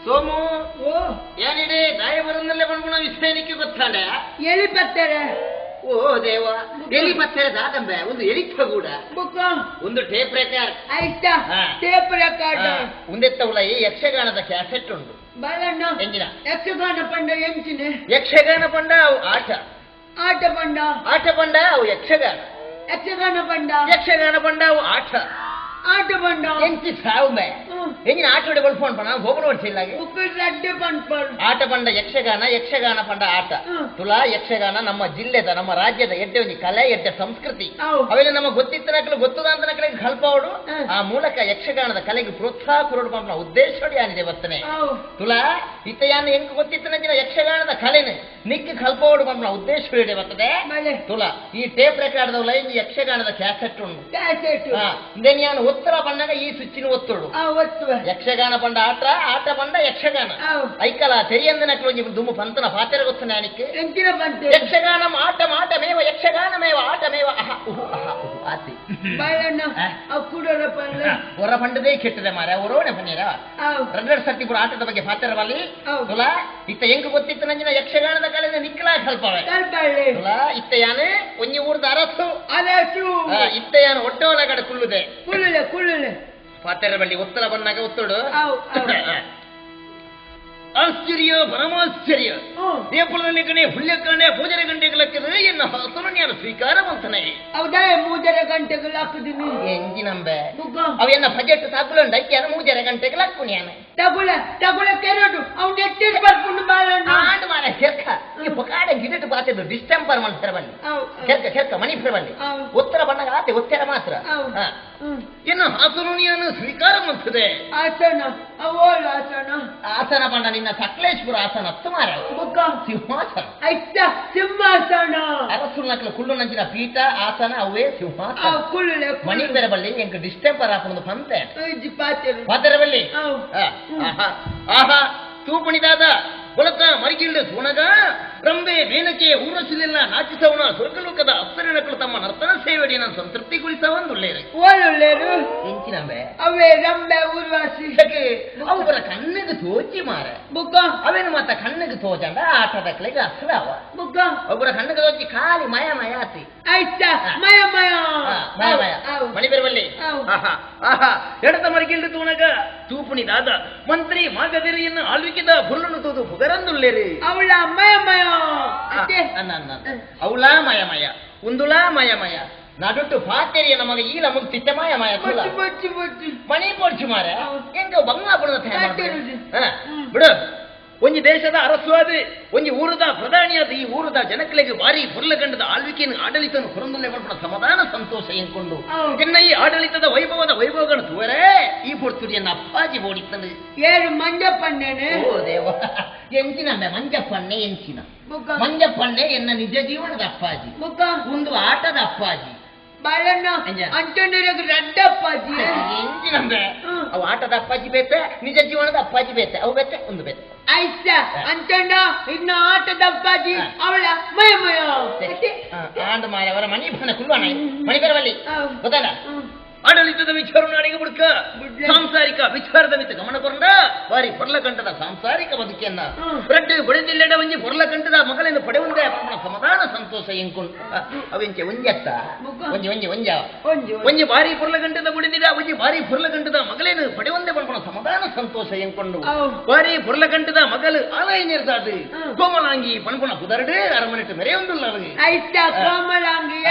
ಸೋಮು ಏನಿದೆ ದಾಯ ಬರೋದಲ್ಲೇ ಬಂದ್ಬಿಡ ವಿಷಯಕ್ಕೆ ಗೊತ್ತಾಳೆ ಎಲ್ಲಿ ಬರ್ತಾರೆ ಓ ದೇವ ಎಲಿ ಬರ್ತಾರೆ ದಾದಂಬೆ ಒಂದು ಎಲಿತ ಕೂಡ ಒಂದು ಟೇಪ್ ರೆಕಾರ್ಡ್ ಆಯ್ತಾ ಟೇಪ್ ರೆಕಾರ್ಡ್ ಒಂದೆತ್ತವಳ ಈ ಯಕ್ಷಗಾನದ ಕ್ಯಾಸೆಟ್ ಉಂಟು ಬಾಳಣ್ಣ ಎಂಜಿನ ಯಕ್ಷಗಾನ ಪಂಡ ಎಂಚಿನ ಯಕ್ಷಗಾನ ಪಂಡ ಅವು ಆಟ ಪಂಡ ಅವು ಯಕ್ಷಗಾನ ಪಂಡ ಅವು ಆಟ ಪಂಡ ಎಂಚಿ ಸಾವುಂಬೆ ಎಂಜಿನ ಆಟೋಡೆ ಬಲ್ಫೋನ್ ಪಣ ಗೋಪುರ ವರ್ಷಿಲ್ಲಾಗೆ ಆಟ ಪಂಡ ಯಕ್ಷಗಾನ ಪಂಡ ಆಟ ತುಲಾ ಯಕ್ಷಗಾನ ನಮ್ಮ ಜಿಲ್ಲೆದ ನಮ್ಮ ರಾಜ್ಯದ ಎಡ್ಡೆ ಒಂದು ಕಲೆ ಎಡ್ಡೆ ಸಂಸ್ಕೃತಿ ಅವೆಲ್ಲ ನಮ್ಮ ಗೊತ್ತಿತ್ತನಕಲು ಗೊತ್ತದ ಅಂತ ನಕಲಿಗೆ ಕಲ್ಪವಡು ಆ ಮೂಲಕ ಯಕ್ಷಗಾನದ ಕಲೆಗೆ ಪ್ರೋತ್ಸಾಹ ಕೊರಡು ಪಂಪನ ಉದ್ದೇಶ ಆನಿದೆ ಬರ್ತನೆ ತುಲಾ ಇತಯಾನ ಹೆಂಗ್ ಗೊತ್ತಿತ್ತನ ಯಕ್ಷಗಾನದ ಕಲೆನೆ ನಿಕ್ಕಿ ಕಲ್ಪವಡು ಪಂಪನ ಉದ್ದೇಶ ಬರ್ತದೆ ತುಲಾ ಈ ಟೇಪ್ ರೆಕಾರ್ಡ್ದವಲ್ಲ ಈ ಯಕ್ಷಗಾನದ ಕ್ಯಾಸೆಟ್ ಉಂಟು ನಾನು ಒತ್ತರ ಬಂದಾಗ ಈ ಸ್ವಿಚ್ಚಿನ ಒತ್ತುಡು ಯಕ್ಷಗಾನ ಪಂಡ ಆಟ ಪಂಡ ಯಕ್ಷಗಾನ ಐಕಲ ತೆರಿಯಂದ ನಕಲು ದುಮ್ಮು ಪಂತನ ಪಾತ್ರ ಗೊತ್ತನೆ ಅನಿಕ್ಕೆ ಯಕ್ಷಗಾನ ಆಟಮೇವ ಯಕ್ಷಗಾನಮೇವ ಆಟಮೇವ ಅಹ ಉಹು ಅಹ ಉಹು ಆತಿ ಹೊರ ಪಂಡದೇ ಕೆಟ್ಟದೆ ಮಾರ ಅವರೋನೆ ಪನ್ನೇರ ರಗಡ್ ಸರ್ತಿ ಕೂಡ ಆಟದ ಬಗ್ಗೆ ಪಾತ್ರ ಬಲ್ಲಿ ತುಲಾ ಇತ್ತ ಹೆಂಗ್ ಗೊತ್ತಿತ್ತು ನಂಜಿನ ಯಕ್ಷಗಾನದ ಕಲೆನ ನಿಕ್ಕಲ ಕಲ್ಪವೆ ತುಲಾ ಇತ್ತ ಯಾನೆ ಒಂಜಿ ಊರ್ದ ಅರಸು ಇತ್ತ ಯಾನು ಒಟ್ಟೋಲಗಡೆ ಕುಳ್ಳುದೆ ಪಾತ್ರ ಬಲ್ಲಿ ಒತ್ತಲ ಬಂದಾಗ ಒತ್ತೋಡು ಆಶ್ಚರ್ಯ ಪರಮಾಶ್ಚರ್ಯ ದೇಪುರದಲ್ಲಿ ಕಣೆ ಹುಲ್ಯ ಕಾಣೆ ಪೂಜರ ಗಂಟೆಗಳಕ್ಕಿದ್ರೆ ಎನ್ನ ಹಸುರನ್ಯಾರ ಸ್ವೀಕಾರವಂತನೇ ಹೌದಾ ಮೂಜರ ಗಂಟೆಗಳು ಹಾಕುದಿನಿ ಎಂಜಿನಂಬೆ ಅವೆನ್ನ ಬಜೆಟ್ ತಗುಲಂಡ ಐಕ್ಯಾನ ಮೂಜರ ಗಂಟೆಗಳು ಹಾಕುನ್ಯಾನ ತಗುಲ ಕೆರಡು ಅವ್ನು ಎಟ್ಟಿಗೆ ಬರ್ಕೊಂಡು ಬಾಳಣ್ಣ ಆಂಡ್ ಮಾರ ಕೆರ್ಕ ಈ ಪಕಾಡ ಗಿಡಟ್ ಬಾತಿದ್ದು ಡಿಸ್ಟೆಂಪರ್ ಮನ್ಸರ ಬಲ್ಲಿ ಕೆರ್ಕ ಮಣಿಪುರ ಬಲ್ಲಿ ಉತ್ತರ ಬಣ್ಣಗ ಆತೆ ಉತ್ತರ ಮಾತ್ರ ಇನ್ನು ಹಸುರನ್ಯಾನ ಸ್ವೀಕಾರವಂತದೆ ಆಸನ ಬಂಡ ನಿನ್ನ ಸಕಲೇಶ್ಪುರ ಆಸನ ತುಮಾರ ಸಿಂಹಾಸನ ಸಿಂಹಾಸನ ಅರಸು ನಕಲು ಕುಳ್ಳು ನಂಚಿನ ಪೀಠ ಆಸನ ಅವೇ ಸಿಂಹಾಸನ ಮಣಿ ಬೇರೆ ಬಲ್ಲಿ ಎಂಕ ಡಿಸ್ಟೆಂಪರ್ ಹಾಕೊಂಡು ಪಂತೆ ಪಾತ್ರ ಬಲ್ಲಿ ಆಹಾ ತೂಪಣಿದಾದ ಕೊಳಕ ಮರಿಗಿಲ್ಡ ಸೋಣಗ ರಂಬೆ ಮೇನಕೆ ಊರಸಿಲೆಲ್ಲ ನಾಚಿಸವನ ಸ್ವರ್ಗಲೋಕದ ಅಪ್ಸರಣಗಳು ತಮ್ಮ ನರ್ತನ ಸೇವೆಯನ್ನು ಸಂತೃಪ್ತಿಗೊಳಿಸವಂದುಳ್ಳೇರು ಎಂಚಿನಂಬೆ ಅವೇ ರಂಬೆ ಊರ್ವಾಸಿ ಅವರ ಕಣ್ಣಿಗೆ ತೋಚಿ ಮಾರ ಅವೇನು ಮತ್ತ ಕಣ್ಣಿಗೆ ತೋಚಂಡ ಆಟದ ಕಲೆಗೆ ಅಸದಾವ ಒಬ್ಬರ ಕಣ್ಣಿಗೆ ತೋಚಿ ಖಾಲಿ ಮಯ ಆತಿ ಆಯ್ತಾ ಮಯ ಮಣಿಬೆರಬಲ್ಲಿ ಎಡತ ಮರಿಗಿಲ್ಡ ತೋಣಗ ತೂಪುಣಿದಾದ ಮಂತ್ರಿ ಮಾಗದಿರಿಯನ್ನು ಆಳ್ವಿಕೆದ ಬುಲ್ಲನ್ನು ತೋದು ಪುಗರಂದುಳ್ಳೇರು ಅವಳ ಮಯ ಅವಳಾ ಮಯಮಯ ಉಂದುಳಾ ಮಯಮಯ ನಡುಟ್ಟು ಪಾತೆರಿಯ ನಮಗೆ ಈಲ ಮುಗ್ತಿತ್ತ ಮಯಮಯ ಮಣಿ ಪೋಡ್ಚು ಮಾರ ಹೆಂಗ ಬಂಗಾಪುರದ ಬಿಡು ಒಂಜಿ ದೇಶದ ಅರಸುವಾದ ಒಂಜಿ ಊರದ ಪ್ರಧಾನಿಯಾದ ಈ ಊರದ ಜನಕಲೆಗೆ ಭಾರಿ ಪುರ್ಲಗಂಡದ ಆಳ್ವಿಕೆಯನ್ನು ಆಡಳಿತವನ್ನು ಹೊರದಲ್ಲೇ ಮಾಡ್ಕೊಂಡ ಸಮಾಧಾನ ಸಂತೋಷ ಎಂಕೊಂಡು ಎನ್ನ ಈ ಆಡಳಿತದ ವೈಭವಗಳನ್ನು ತೂವರೇ ಈ ಪೊರ್ತುರಿಯನ್ನ ಅಪ್ಪಾಜಿ ಓಡಿತ್ತಂದು ಏಳು ಮಂಜಪ್ಪಣ್ಣೆ ಓ ದೇವ ಎಂಚಿನಂಬೆ ಮಂಜಪ್ಪಣ್ಣೆ ಎಂಚಿನ ಮಂಜಪ್ಪಣ್ಣೆ ಎನ್ನ ನಿಜ ಜೀವನದ ಅಪ್ಪಾಜಿ ಒಂದು ಆಟದ ಅಪ್ಪಾಜಿ ಬಾಳಣ್ಣ ಅಂಟಣ್ಣರಿಗೆ ರಡ್ಡಪ್ಪಾಜಿ ಎಂಚಿನಂಬೆ ಅವು ಆಟದ ಅಪ್ಪಾಜಿ ಬೇತೆ ನಿಜ ಜೀವನದ ಅಪ್ಪಾಜಿ ಬೇತೆ ಅವು ಬೇತೆ ಒಂದು ಬೇತೆ ಆಯ್ತಾ ಅಂಟಣ್ಣ ಇನ್ನ ಆಟದ ಅಪ್ಪಾಜಿ ಅವಳ ಮಯ ಆಂಡ ಮಾಯ ಅವರ ಮನಿ ಬನ ಕುಲ್ವಾಣ ಮಣಿ ಬರವಲ್ಲಿ ಗೊತ್ತಲ್ಲ ಆಡಳಿತದ ವಿಚಾರಣೆಗೆ ಬುಡ್ಕ ಸಾಂಸಾರಿಕ ವಿಚಾರದ ಮಿತ್ತ ಗಮನ ಕೊಂಡ ಬಾರಿ ಪೊರ್ಲಕಂಠದ ಸಾಂಸಾರಿಕ ಬದುಕಿಯನ್ನ ರಡ್ಡು ಬಡಿದಿಲ್ಲೆಡ ಒಂಜಿ ಪೊರ್ಲಕಂಠದ ಮಗಳಿಂದ ಪಡೆಯುವುದೇ ಸಮಾಧಾನ ಸಂತೋಷ ಎಂಕೊಂಡು ಅವೆಂಚೆ ಒಂಜತ್ತ ಒಂಜಿ ಬಾರಿ ಪೊರ್ಲಕಂಠದ ಬಡಿದಿದ ಒಂಜಿ ಬಾರಿ ಪೊರ್ಲಕಂಠದ ಮಗಳೇನು ಪಡೆಯುವಂದೇ ಪಡ್ಕೊಂಡು ಸಮಾಧಾನ ಸಂತೋಷ ಎಂಕೊಂಡು ಬಾರಿ ಪೊರ್ಲಕಂಠದ ಮಗಳು ಆಲಯ ನಿರ್ದಾದು ಕೋಮಲಾಂಗಿ ಪಣ್ಪುಣ ಪುದರ್ಡು ಅರಮನೆಟ್ಟು ಮೆರೆಯೊಂದುಲ್ಲ ಕೋಮಲಾಂಗಿ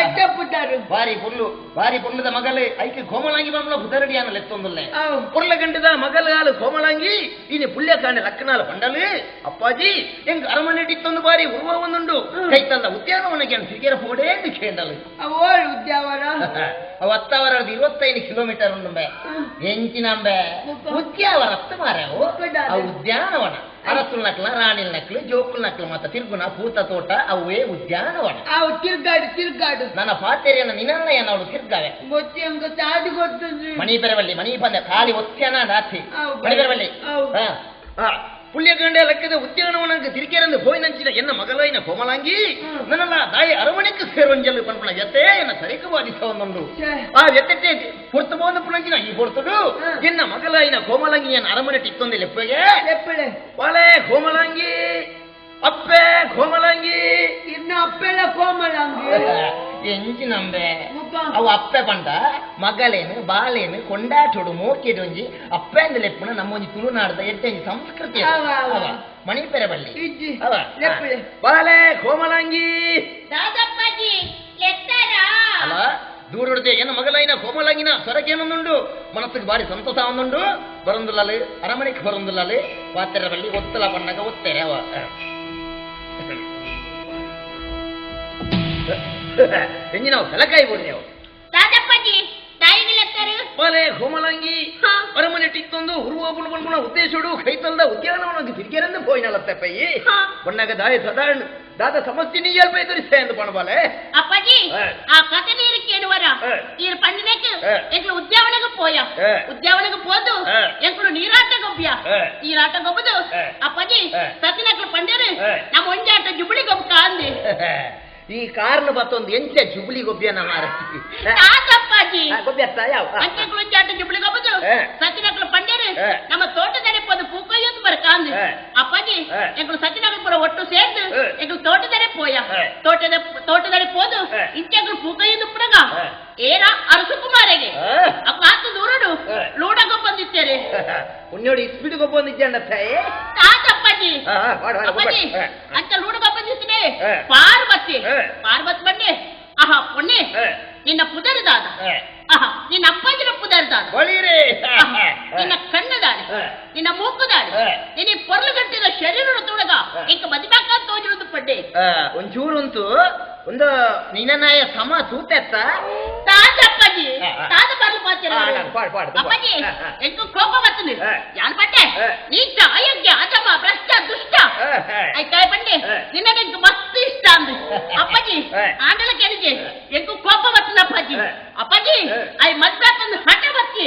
ಬಾರಿ ಪುರ್ಲದ ಮಗಳು ಐಕೆ ಕೋಮಲಾಂಗಿ ಬಂದ್ಲ ಬುಧರಡಿಯಾನ ಲೆತ್ತೊಂದುಲ್ಲೆ ಪುರ್ಲ ಗಂಟದ ಮಗಲಾಲು ಕೋಮಲಾಂಗಿ ಇನ್ನು ಪುಳ್ಯ ಕಾಂಡೆ ಲಕ್ಕನಾಲ ಪಂಡಲು ಅಪ್ಪಾಜಿ ಹೆಂಗ್ ಅರಮನೆಟ್ಟಿತ್ತೊಂದು ಬಾರಿ ಉರುವ ಒಂದುಂಡು ಕೈತಂದ ಉದ್ಯಾನವನಕ್ಕೆ ಸಿಗೇರ ಪೋಡೇ ಎಂದು ಕೇಂಡಲು ಉದ್ಯಾವರ ಅವು 25 ಕಿಲೋಮೀಟರ್ ಉಂಡು ಎಂಚಿನಂಬೆ ಉದ್ಯಾವರ ಅತ್ತ ಮಾರವು ಆ ಉದ್ಯಾನವನ ಅರಸುಲ್ ನಕ್ಲ ರಾಣಿಲ್ ನಕ್ಲು ಜೋಕುಲ್ ನಕ್ಲು ಮತ್ತ ತಿರ್ಗುನ ಪೂತ ತೋಟ ಅವೇ ಉದ್ಯಾನವನ ತಿರ್ಗಾಡು ನನ್ನ ಪಾತೆರಿಯನ್ನ ನಿನ್ನಯ್ಯನ ಅವಳು ತಿರ್ಗಾವೆ ಮಣಿ ಬೆರವಲ್ಲಿ ಮಣಿ ಬಂದೆ ಖಾಲಿ ಒತ್ಯನ ನಾಥಿ ಮಣಿ ಬೆರವಲ್ಲಿ புள்ளியகண்டே லக்கத உத்தியானவனுக்கு திரிக்கறந்து போய் நஞ்சின என்ன மகளாயின கோமலாங்கி ನನ್ನಲ್ಲ ದಾಯಿ ಅರಮನೆಗೆ ಸೇರೊಂಜಲು ಪನ್ಪನ ಜತೆ ಎನ್ನ ಸರಿಕು ಬಾಧಿಸ ಒಂದೊಂದು ಆ ಎತ್ತತೆ ಪುರ್ತ ಬೋಂದು ಪುಣಂಜಿನ ಈ ಪುರ್ತದು ಎನ್ನ ಮಗಲಾಯಿನ ಕೋಮಲಾಂಗಿ ಎನ್ನ ಅರಮನೆ ಟಿತ್ತೊಂದೆ ಲೆಪ್ಪಗೆ ಲೆಪ್ಪಳೆ ಬಾಳೆ ಕೋಮಲಾಂಗಿ ಅಪ್ಪೆ ಕೋಮಲಾಂಗಿ ಇನ್ನ ಅಪ್ಪೆಲ್ಲ ಕೋಮಲಾಂಗಿ ಎಂಜಿ ನಂಬೆ ಅವು ಅಪ್ಪೆ ಪಂಡ ಮಗಳೇನು ಬಾಲೇನು ಕೊಂಡಾಟೋಡು ಮೋಕೆಡೊಂಜಿ ಅಪ್ಪೆ ಅಂದ ಲೆಪ್ಪುನ ನಮ್ಮೊಂಜಿ ತುಳುನಾಡದ ಎಟ್ಟೆಂಜಿ ಸಂಸ್ಕೃತಿ ಮಣಿಪೆರೆ ಬಳ್ಳಿ ಬಾಲೆ ಕೋಮಲಾಂಗಿ ದಾದಪ್ಪಾಜಿ ಎತ್ತಾರಾ ಅಲ್ಲ ದೂರೊಡದೆ ಏನು ಮಗಳೈನ ಕೋಮಲಾಂಗಿನ ಸೊರಗೇನೊಂದುಂಡು ಮನಸ್ಸಿಗೆ ಬಾರಿ ಸಂತೋಷ ಒಂದುಂಡು ಬರೊಂದುಲ್ಲಾಲು ಅರಮನೆಗೆ ಬರೊಂದುಲ್ಲಾಲು ಪಾತ್ರೆ ಬಳ್ಳಿ ಒತ್ತಲ ಪಣ್ಣಗ ಒತ್ತೇರೆ ಅವ ಎಂಜಿ ನಾವು ತಲಕಾಯಿ ಬೋಡ್ರಿ ಅವು ದಾದಪ್ಪಾಜಿ ತಾಯಿಗಿಲೆತ್ತರು ಬಾಲೆ ಕೋಮಲಾಂಗಿ ಅರಮನೆ ಟಿತ್ತೊಂದು ಹುರುವ ಬುಲ್ಬುಲ್ಬುನ ಉದ್ದೇಶುಡು ಕೈತಲ್ದ ಉದ್ಯಾನವನಕ್ಕೆ ತಿರುಗೇರೆಂದು ಪೋಯಿನಲತ್ತೆ ಪೈ ಬಣ್ಣಗ ದಾಯ ಸಾಧಾರಣ ದಾದ ಸಮಸ್ಯೆ ನೀ ಎಲ್ಪೈ ತೋರಿಸ್ತೆ ಎಂದು ಪಣಬಾಲೆ ಅಪ್ಪಾಜಿ ಆ ಕತೆ ನೀರು ಕೇಳುವರ ಈ ಪಂಡಿನಕ್ಕೆ ಎಂಕ್ಳು ಉದ್ಯಾವನಕ್ಕೆ ಪೋಯ ಉದ್ಯಾವನಕ್ಕೆ ಪೋದು ಎಂಕ್ಳು ನೀರಾಟ ಗೊಬ್ಬ್ಯ ನೀರಾಟ ಗೊಬ್ಬದು ಅಪ್ಪಾಜಿ ಸತ್ತಿನಕ್ಳು ಪಂಡರು ನಮ್ಮ ಒಂಜಾಟ ಜುಬುಳಿ ಗೊಬ್ಬ ಕಾಂದಿ ಈ ಕಾರಣ ಮತ್ತೊಂದು ಎಂಚೆ ಜುಬ್ಲಿ ಗೊಬ್ಬಿಯನ್ನ ಮಾರತಿ ದಾದಪ್ಪಾಜಿ ಗೊಬ್ಬೆತ್ತ ಯಾವ ಅಂಚೆಕ್ಳು ಒಂಜಾಟ ಜುಬುಳಿ ಗೊಬ್ಬದು ಸತ್ತಿನಕ್ಳು ಪಂಡರು ನಮ್ಮ ತೋಟದಲ್ಲಿ ಪೋದು ಪೂಕಯ್ಯಂದು ಬರ ಕಾಂದಿ ಅಪ್ಪಾಜಿ ಎಂಕ್ಳು ಸತ್ತಿನಕ್ಳು ಪುರ ಒಟ್ಟು ಸೇರ್ದು ಎಂಕ್ಳು ತೋಟದಲ್ಲಿ ಪೋಯ ತೋಟದಲ್ಲಿ ಪೋದು ಇಂಚೆಕ್ಳು ಪೂಕಯ್ಯಂದು ಪುರಗ ಏರ ಅರಸುಕುಮಾರಿಗೆ ಅಪ್ಪ ಆತು ದೂರಡು ಲೂಡ ಗೊಬ್ಬಂದಿತ್ತೇರೆ ಉನ್ನೋಡಿ ಸ್ಪೀಡ್ ಗೊಬ್ಬಂದಿದ್ದೆ ದಾದಪ್ಪಾಜಿ ಅಪ್ಪಾಜಿ ಅಂತ ಲೂಡ ಗೊಬ್ಬಂದಿತ್ತೇ ಪಾರ್ವತಿ ಬಂಡೆ ಆಹಾ ಪೊಣ್ಣೆ ನಿನ್ನ ಪುದರ್ದಾದ ಆಹಾ ನಿನ್ನ ಅಪ್ಪಾಜಿನ ಪುದರ್ದಾದ ನಿನ್ನ ಕಣ್ಣದಾನೆ ನಿನ್ನ ಮೂಕದಾನೆ ನಿನ್ನ ಪೊರ್ಲುಗಟ್ಟಿದ ಶರೀರದ ತೊಡಗ ಇಂಕ ಮದಿಬೇಕಾದ ತೋಜಿರೋದು ಪಡ್ಡೆ ಒಂಚೂರುಂಟು ಒಂದು ನಿನ್ನನಾಯ ಸಮ ತೂತೆತ್ತ ದಾದಪ್ಪಾಜಿ ದಾದ ಬರ್ಲು ಪಾತ್ರ ಅಪ್ಪಾಜಿ ಎಂಕು ಕೋಪ ಬರ್ತದೆ ಯಾನ್ ಪಟ್ಟೆ ನೀಚ ಅಯೋಗ್ಯ ಅಜಮ ಭ್ರಷ್ಟ ದುಷ್ಟ ಆಯ್ತಾ ಬಂಡೆ ನಿನ್ನಗೆ ಮಸ್ತ್ ಇಷ್ಟ ಅಂದು ಅಪ್ಪಾಜಿ ಆಂಡಲ ಕೆಣಿಗೆ ಎಂಕು ಕೋಪ ಬರ್ತದೆ ಅಪ್ಪಾಜಿ ಐ ಮದ್ಬೇಕಂದು ಹಠ ಬತ್ತಿ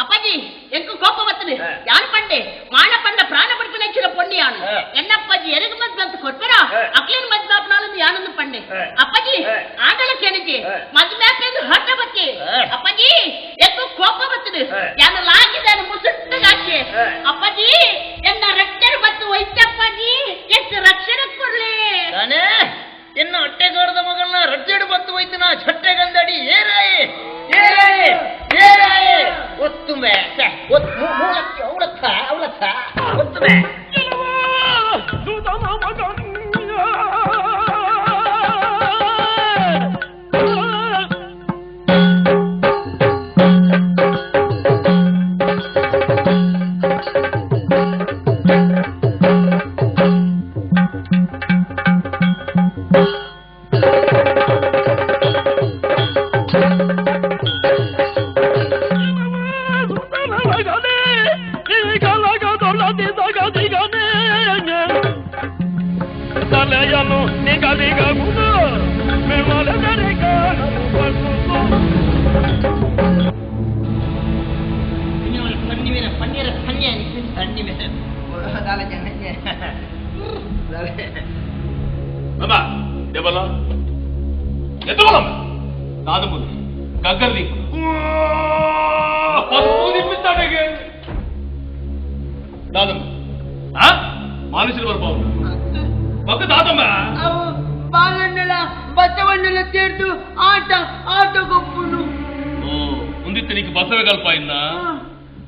ಅಪ್ಪಾಜಿ ಎಂಕು ಕೋಪ ಬರ್ತದೆ ಯಾನ್ ಪಂಡೆ ಮಾನ ಪಂಡ ಪ್ರಾಣ ಪಡ್ಕೊಂಡು ಹೆಚ್ಚಿನ ಪೊಣ್ಣಿಯಾನು ಎನ್ನಪ್ಪಾಜಿ ಎರಿಗೆ ಮದ್ಬಂತ ಕೊಟ್ಬರ ಅಕ್ಲೇನ್ ಮದ್ಬಾಪ್ನಾಲಂದು ಯಾನೊಂದು ಪಂಡೆ ಅಪ್ಪಾಜಿ ಆಂಡಲ ಕೆಣಿಗೆ ಮದ್ಬೇಕಂದು ಹಠ ಬತ್ತಿ ಅಪ್ಪಾಜಿ ಎಂಕು ಕೋಪ ಬರ್ತದೆ ಯಾನ ಲಾಗಿದ್ದಾನೆ ಮುಸುಟ್ಟಗಾಚೆ ಅಪ್ಪಾಜಿ ಎನ್ನ ರಕ್ಷಣೆ ಬತ್ತು ವೈದ್ಯಪ್ಪಾಜಿ ಎಷ್ಟು ರಕ್ಷಣೆ ಕೊಡ್ಲಿ ಎನ್ನ ಹೊಟ್ಟೆಗಾರದ ಮಗಳನ್ನ ರಡ್ಜೆಡು ಬತ್ತು ಹೋಯ್ತನ ಛಟ್ಟೆಗಂದಡಿ ಒತ್ತುಮೆ ಅವಳತ್ತ ಒತ್ತುಮೆ ಮಾನುಷರು ಬರ್ಬೋದು ಮಕ್ಕ ದಾದಮ್ಮ ಬಾಲಣ್ಣಲ ಬಸವಣ್ಣಲ ತೇರ್ದು ಆಟ ಗೊಪ್ಪುನು ಮುಂದಿತ್ತು ನೀನು ಬಸವೇ ಕಲ್ಪ ಇನ್ನ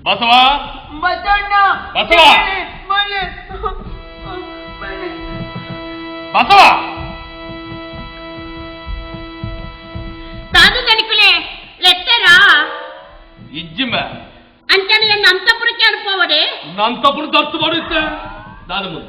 ಬಸವ ಬಸವಣ್ಣ ಬಸವ ಬಸವ ತಾದು ತನಿಕುಲೆ ಲೆಟ್ಟರಾ ಇಜ್ಜಿಮ ಅಂಚನೆ ಎನ್ನ ಅಂತಪುರಕ್ಕೆ ಅನುಪವಡೆ ನಂತಪುರ ದತ್ತು ಮಾಡುತ್ತೆ ದಾದಮ್ಮ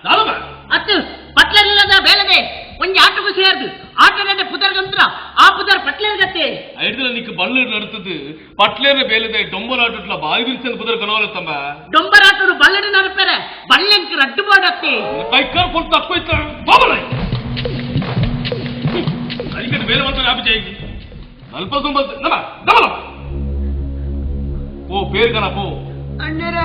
ದಾದಮ್ಮ ಅತ್ತು ಪಟ್ಲಲ್ಲದ ಬೇಲದೆ ಒಂಜಿ ಆಟಕ್ಕೂ ಸೇರ್ದು ಆಟದ ಪುದರ್ಗಂತ್ರ ಆ ಪುದರ್ ಪಟ್ಲೇರ್ಗತ್ತೆ ಐಡ್ದಲ್ಲ ನೀಕು ಬಳ್ಳ ನಡುತ್ತದೆ ಪಟ್ಲೇರ ಬೇಲದೆ ಡೊಂಬರಾಟಟ್ಲ ಬಾಯಿ ಬಿಲ್ಸನ್ ಪುದರ್ ಕನವಲತ್ತಮ್ಮ ಡೊಂಬರಾಟರು ಬಳ್ಳಡಿ ನರಪೆರೆ ಬಳ್ಳೆಂಕ್ ರಡ್ಡು ಮಾಡತ್ತೆ ಕೈಕಾರ್ ಕೊಟ್ಟು ತಕ್ಕೋಯ್ತ ಬಾಬಲ ಅದಕ್ಕೆ ಬೇರೆ ಬಂತ ಆಪಿ ಜಾಯಿಗೆ ಸ್ವಲ್ಪ ತುಂಬ ನಮ ಡಬಲ ಓ ಪೇರ್ ಕನ ಪೋ ಅಣ್ಣರ